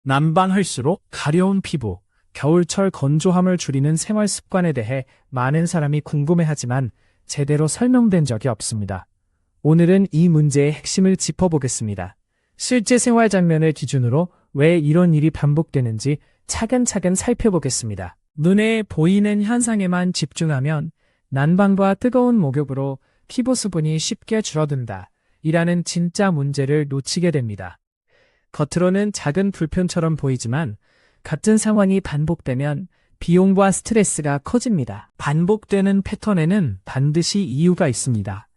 난방할수록 가려운 피부, 겨울철 건조함을 줄이는 생활 습관에 대해 많은 사람이 궁금해하지만 제대로 설명된 적이 없습니다. 오늘은 이 문제의 핵심을 짚어보겠습니다. 실제 생활 장면을 기준으로 왜 이런 일이 반복되는지 차근차근 살펴보겠습니다. 눈에 보이는 현상에만 집중하면 난방과 뜨거운 목욕으로 피부 수분이 쉽게 줄어든다. 이라는 진짜 문제를 놓치게 됩니다. 겉으로는 작은 불편처럼 보이지만 같은 상황이 반복되면 비용과 스트레스가 커집니다. 반복되는 패턴에는 반드시 이유가 있습니다.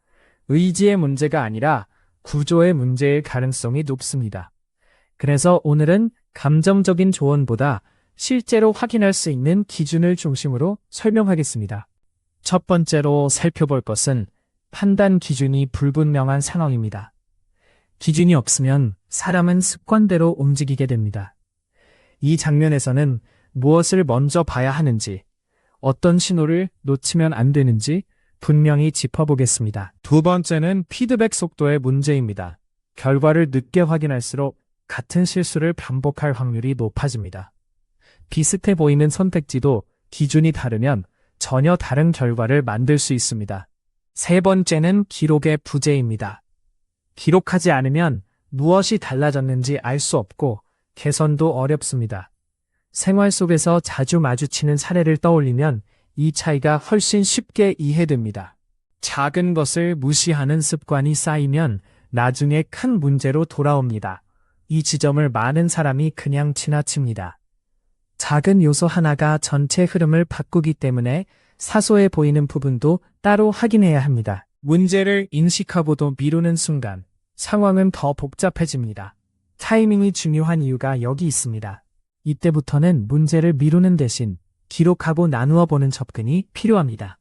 의지의 문제가 아니라 구조의 문제일 가능성이 높습니다. 그래서 오늘은 감정적인 조언보다 실제로 확인할 수 있는 기준을 중심으로 설명하겠습니다. 첫 번째로 살펴볼 것은 판단 기준이 불분명한 상황입니다. 기준이 없으면 사람은 습관대로 움직이게 됩니다. 이 장면에서는 무엇을 먼저 봐야 하는지, 어떤 신호를 놓치면 안 되는지 분명히 짚어보겠습니다. 두 번째는 피드백 속도의 문제입니다. 결과를 늦게 확인할수록 같은 실수를 반복할 확률이 높아집니다. 비슷해 보이는 선택지도 기준이 다르면 전혀 다른 결과를 만들 수 있습니다. 세 번째는 기록의 부재입니다. 기록하지 않으면 무엇이 달라졌는지 알 수 없고 개선도 어렵습니다. 생활 속에서 자주 마주치는 사례를 떠올리면 이 차이가 훨씬 쉽게 이해됩니다. 작은 것을 무시하는 습관이 쌓이면 나중에 큰 문제로 돌아옵니다. 이 지점을 많은 사람이 그냥 지나칩니다. 작은 요소 하나가 전체 흐름을 바꾸기 때문에 사소해 보이는 부분도 따로 확인해야 합니다. 문제를 인식하고도 미루는 순간 상황은 더 복잡해집니다. 타이밍이 중요한 이유가 여기 있습니다. 이때부터는 문제를 미루는 대신 기록하고 나누어 보는 접근이 필요합니다.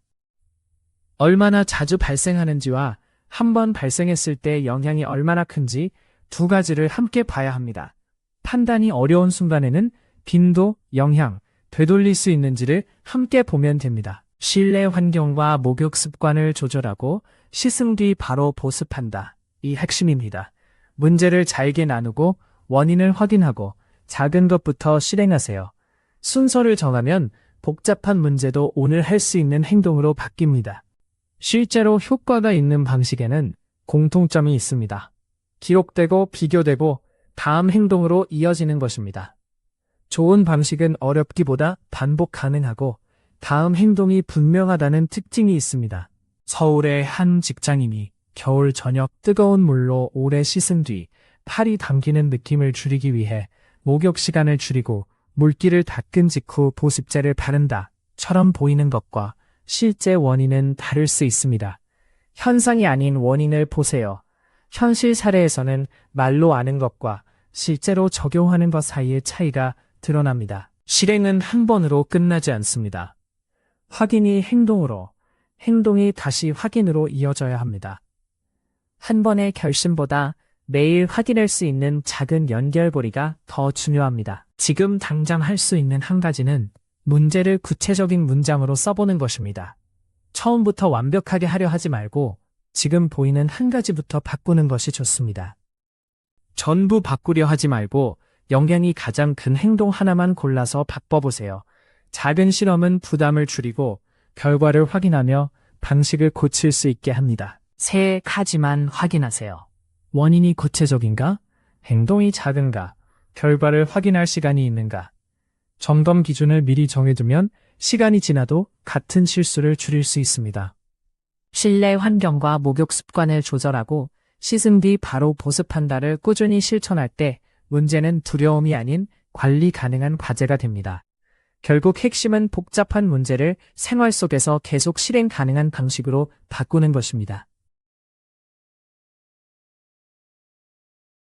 얼마나 자주 발생하는지와 한 번 발생했을 때 영향이 얼마나 큰지 두 가지를 함께 봐야 합니다. 판단이 어려운 순간에는 빈도, 영향, 되돌릴 수 있는지를 함께 보면 됩니다. 실내 환경과 목욕 습관을 조절하고 씻은 뒤 바로 보습한다. 이 핵심입니다. 문제를 잘게 나누고 원인을 확인하고 작은 것부터 실행하세요. 순서를 정하면 복잡한 문제도 오늘 할 수 있는 행동으로 바뀝니다. 실제로 효과가 있는 방식에는 공통점이 있습니다. 기록되고 비교되고 다음 행동으로 이어지는 것입니다. 좋은 방식은 어렵기보다 반복 가능하고 다음 행동이 분명하다는 특징이 있습니다. 서울의 한 직장인이 겨울 저녁 뜨거운 물로 오래 씻은 뒤 팔이 당기는 느낌을 줄이기 위해 목욕 시간을 줄이고 물기를 닦은 직후 보습제를 바른다처럼 보이는 것과 실제 원인은 다를 수 있습니다. 현상이 아닌 원인을 보세요. 현실 사례에서는 말로 아는 것과 실제로 적용하는 것 사이의 차이가 드러납니다. 실행은 한 번으로 끝나지 않습니다. 확인이 행동으로, 행동이 다시 확인으로 이어져야 합니다. 한 번의 결심보다 매일 확인할 수 있는 작은 연결고리가 더 중요합니다. 지금 당장 할 수 있는 한 가지는 문제를 구체적인 문장으로 써보는 것입니다. 처음부터 완벽하게 하려 하지 말고 지금 보이는 한 가지부터 바꾸는 것이 좋습니다. 전부 바꾸려 하지 말고 영향이 가장 큰 행동 하나만 골라서 바꿔보세요. 작은 실험은 부담을 줄이고 결과를 확인하며 방식을 고칠 수 있게 합니다. 세 가지만 확인하세요. 원인이 구체적인가? 행동이 작은가? 결과를 확인할 시간이 있는가? 점검 기준을 미리 정해두면 시간이 지나도 같은 실수를 줄일 수 있습니다. 실내 환경과 목욕 습관을 조절하고 씻은 뒤 바로 보습한다를 꾸준히 실천할 때 문제는 두려움이 아닌 관리 가능한 과제가 됩니다. 결국 핵심은 복잡한 문제를 생활 속에서 계속 실행 가능한 방식으로 바꾸는 것입니다.